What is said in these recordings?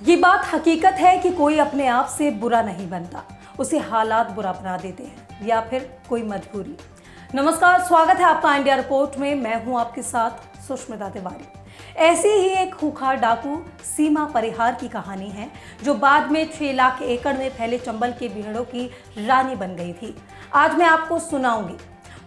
ये बात हकीकत है कि कोई अपने आप से बुरा नहीं बनता, उसे हालात बुरा बना देते हैं या फिर कोई मजबूरी। नमस्कार, स्वागत है आपका इंडिया रिपोर्ट में। मैं हूं आपके साथ सुष्मिता तिवारी। ऐसी ही एक खूंखार डाकू सीमा परिहार की कहानी है, जो बाद में 6 लाख एकड़ में फैले चंबल के बीहड़ों की रानी बन गई थी। आज मैं आपको सुनाऊंगी।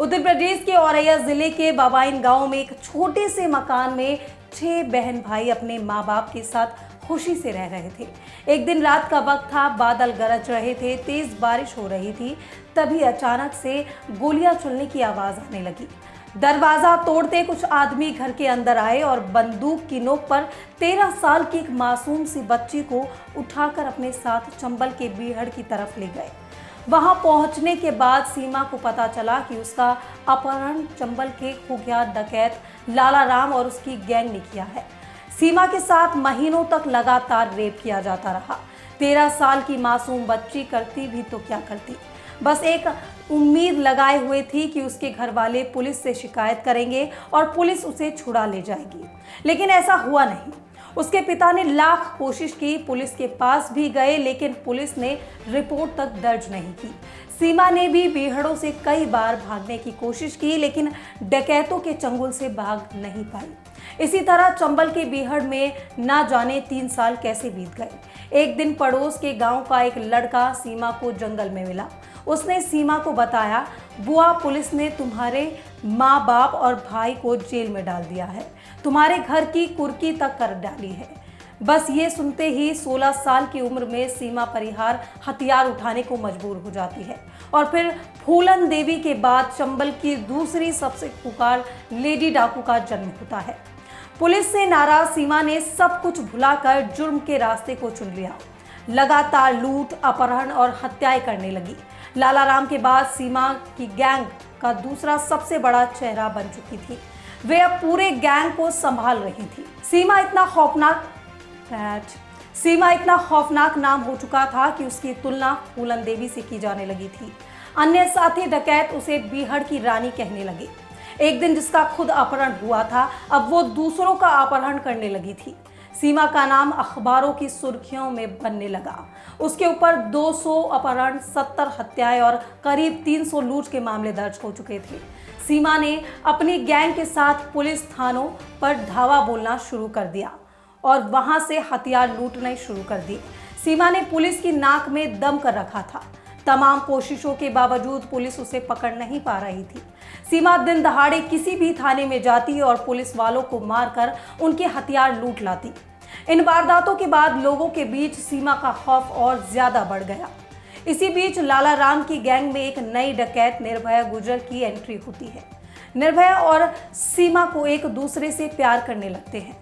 उत्तर प्रदेश के औरैया जिले के बाबाइन गांव में एक छोटे से मकान में 6 बहन भाई अपने माँ बाप के साथ खुशी से रह रहे थे। एक दिन रात का वक्त था, बादल गरज रहे थे, तेज बारिश हो रही थी। तभी अचानक से गोलियां चलने की आवाज आने लगी। दरवाजा तोड़ते कुछ आदमी घर के अंदर आए और बंदूक की नोक पर 13 साल की एक मासूम सी बच्ची को उठाकर अपने साथ चंबल के बीहड़ की तरफ ले गए। वहां पहुंचने के बाद सीमा को पता चला कि उसका अपहरण चंबल के कुख्यात डकैत लाला राम और उसकी गैंग ने किया है। सीमा के साथ महीनों तक लगातार रेप किया जाता रहा। 13 साल की मासूम बच्ची करती भी तो क्या करती, बस एक उम्मीद लगाए हुए थी कि उसके घर वाले पुलिस से शिकायत करेंगे और पुलिस उसे छुड़ा ले जाएगी। लेकिन ऐसा हुआ नहीं। उसके पिता ने लाख कोशिश की, पुलिस के पास भी गए, लेकिन पुलिस ने रिपोर्ट तक दर्ज नहीं की। सीमा ने भी बीहड़ों से कई बार भागने की कोशिश की, लेकिन डकैतों के चंगुल से भाग नहीं पाई। इसी तरह चंबल के बीहड़ में ना जाने 3 साल कैसे बीत गए। एक दिन पड़ोस के गांव का एक लड़का सीमा को जंगल में मिला। उसने सीमा को बताया, बुआ, पुलिस ने तुम्हारे माँ बाप और भाई को जेल में डाल दिया है, तुम्हारे घर की कुर्की तक कर डाली है। बस ये सुनते ही 16 साल की उम्र में सीमा परिहार हथियार उठाने को मजबूर हो जाती है और फिर फूलन देवी के बाद चंबल की दूसरी सबसे खूंखार लेडी डाकू का जन्म होता है। पुलिस से नाराज सीमा ने सब कुछ भुलाकर जुर्म के रास्ते को चुन लिया। लगातार लूट, अपहरण और हत्याएं करने लगी। लाला राम के बाद सीमा की गैंग का दूसरा सबसे बड़ा चेहरा बन चुकी थी। वे अब पूरे गैंग को संभाल रही थी। सीमा इतना खौफनाक नाम हो चुका था कि उसकी तुलना फूलन देवी से की जाने लगी थी। अन्य साथी डकैत उसे बीहड़ की रानी कहने लगे। एक दिन जिसका खुद अपहरण हुआ था, अब वो दूसरों का अपहरण करने लगी थी। सीमा का नाम अखबारों की सुर्खियों में बनने लगा। उसके ऊपर 200 अपहरण, 70 हत्याएं और करीब 300 लूट के मामले दर्ज हो चुके थे। सीमा ने अपनी गैंग के साथ पुलिस थानों पर धावा बोलना शुरू कर दिया और वहां से हथियार लूटने शुरू कर दिए। सीमा ने पुलिस की नाक में दम कर रखा था। तमाम कोशिशों के बावजूद पुलिस उसे पकड़ नहीं पा रही थी। सीमा दिन दहाड़े किसी भी थाने में जाती और पुलिस वालों को मारकर उनके हथियार लूट लाती। इन वारदातों के बाद लोगों के बीच सीमा का खौफ और ज्यादा बढ़ गया। इसी बीच लाला राम की गैंग में एक नई डकैत निर्भया गुर्जर की एंट्री होती है। निर्भया और सीमा को एक दूसरे से प्यार करने लगते हैं।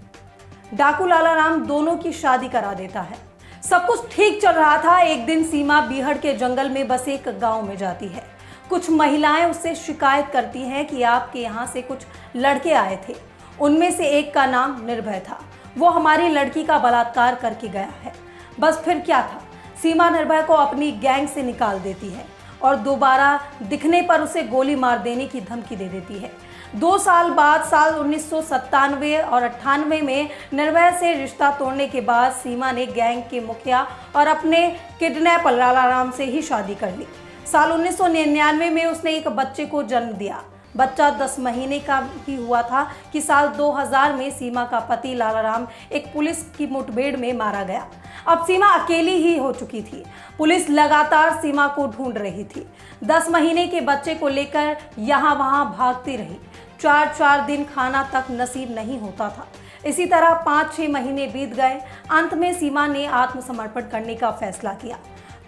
डाकू लाला राम दोनों की शादी करा देता है। सब कुछ ठीक चल रहा था। एक दिन सीमा बीहड़ के जंगल में बसे एक गांव में जाती है। कुछ महिलाएं उससे शिकायत करती हैं कि आपके यहाँ से कुछ लड़के आए थे। उनमें से एक का नाम निर्भय था। वो हमारी लड़की का बलात्कार करके गया है। बस फिर क्या था, सीमा निर्भय को अपनी गैंग से निकाल देती है और दोबारा दिखने पर उसे गोली मार देने की धमकी दे देती है। 2 साल बाद साल 1997 और 98 में निर्भया से रिश्ता तोड़ने के बाद सीमा ने गैंग के मुखिया और अपने किडनैपर लाला राम से ही शादी कर ली। साल 1999 में उसने एक बच्चे को जन्म दिया। बच्चा 10 महीने का ही हुआ था कि साल 2000 में सीमा का पति लाला राम एक पुलिस की मुठभेड़ में मारा गया। अब सीमा अकेली ही हो चुकी थी। पुलिस लगातार सीमा को ढूंढ रही थी। 10 महीने के बच्चे को लेकर यहाँ वहाँ भागती रही। 4 दिन खाना तक नसीब नहीं होता था। इसी तरह 5-6 महीने बीत गए। अंत में सीमा ने आत्मसमर्पण करने का फैसला किया।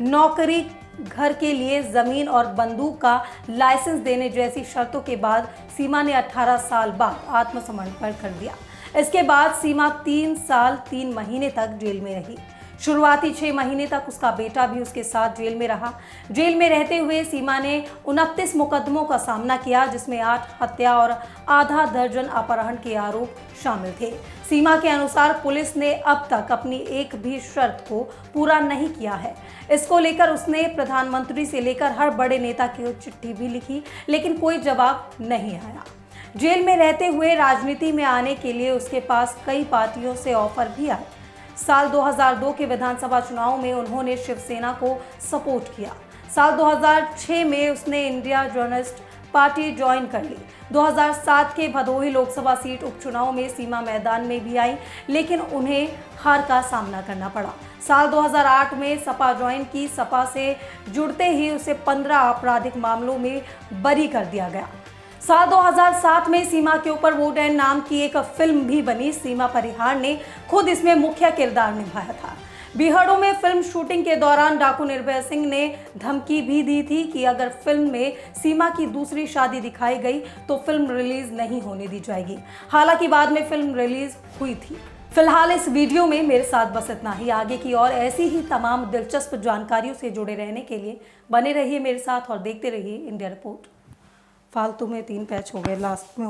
नौकरी, घर के लिए जमीन और बंदूक का लाइसेंस देने जैसी शर्तों के बाद सीमा ने 18 साल बाद आत्मसमर्पण कर दिया। इसके बाद सीमा 3 साल 3 महीने तक जेल में रही। शुरुआती 6 महीने तक उसका बेटा भी उसके साथ जेल में रहा। जेल में रहते हुए सीमा ने 29 मुकदमों का सामना किया, जिसमें 8 हत्या और आधा दर्जन अपहरण के आरोप शामिल थे। सीमा के अनुसार पुलिस ने अब तक अपनी एक भी शर्त को पूरा नहीं किया है। इसको लेकर उसने प्रधानमंत्री से लेकर हर बड़े नेता की चिट्ठी भी लिखी, लेकिन कोई जवाब नहीं आया। जेल में रहते हुए राजनीति में आने के लिए उसके पास कई पार्टियों से ऑफर भी आए। साल 2002 के विधानसभा चुनाव में उन्होंने शिवसेना को सपोर्ट किया। साल 2006 में उसने इंडिया जर्नलिस्ट पार्टी ज्वाइन कर ली। 2007 के भदोही लोकसभा सीट उपचुनाव में सीमा मैदान में भी आई, लेकिन उन्हें हार का सामना करना पड़ा। साल 2008 में सपा ज्वाइन की। सपा से जुड़ते ही उसे 15 आपराधिक मामलों में बरी कर दिया गया। साल 2007 में सीमा के ऊपर वोट एंड नाम की एक फिल्म भी बनी। सीमा परिहार ने खुद इसमें मुख्य किरदार निभाया था। बीहड़ों में फिल्म शूटिंग के दौरान डाकू निर्भय सिंह ने धमकी भी दी थी कि अगर फिल्म में सीमा की दूसरी शादी दिखाई गई तो फिल्म रिलीज नहीं होने दी जाएगी। हालांकि बाद में फिल्म रिलीज हुई थी। फिलहाल इस वीडियो में मेरे साथ बस इतना ही। आगे की और ऐसी ही तमाम दिलचस्प जानकारियों से जुड़े रहने के लिए बने रहिए मेरे साथ और देखते रहिए इंडिया रिपोर्ट। फालतू में 3 पैच हो गए लास्ट में।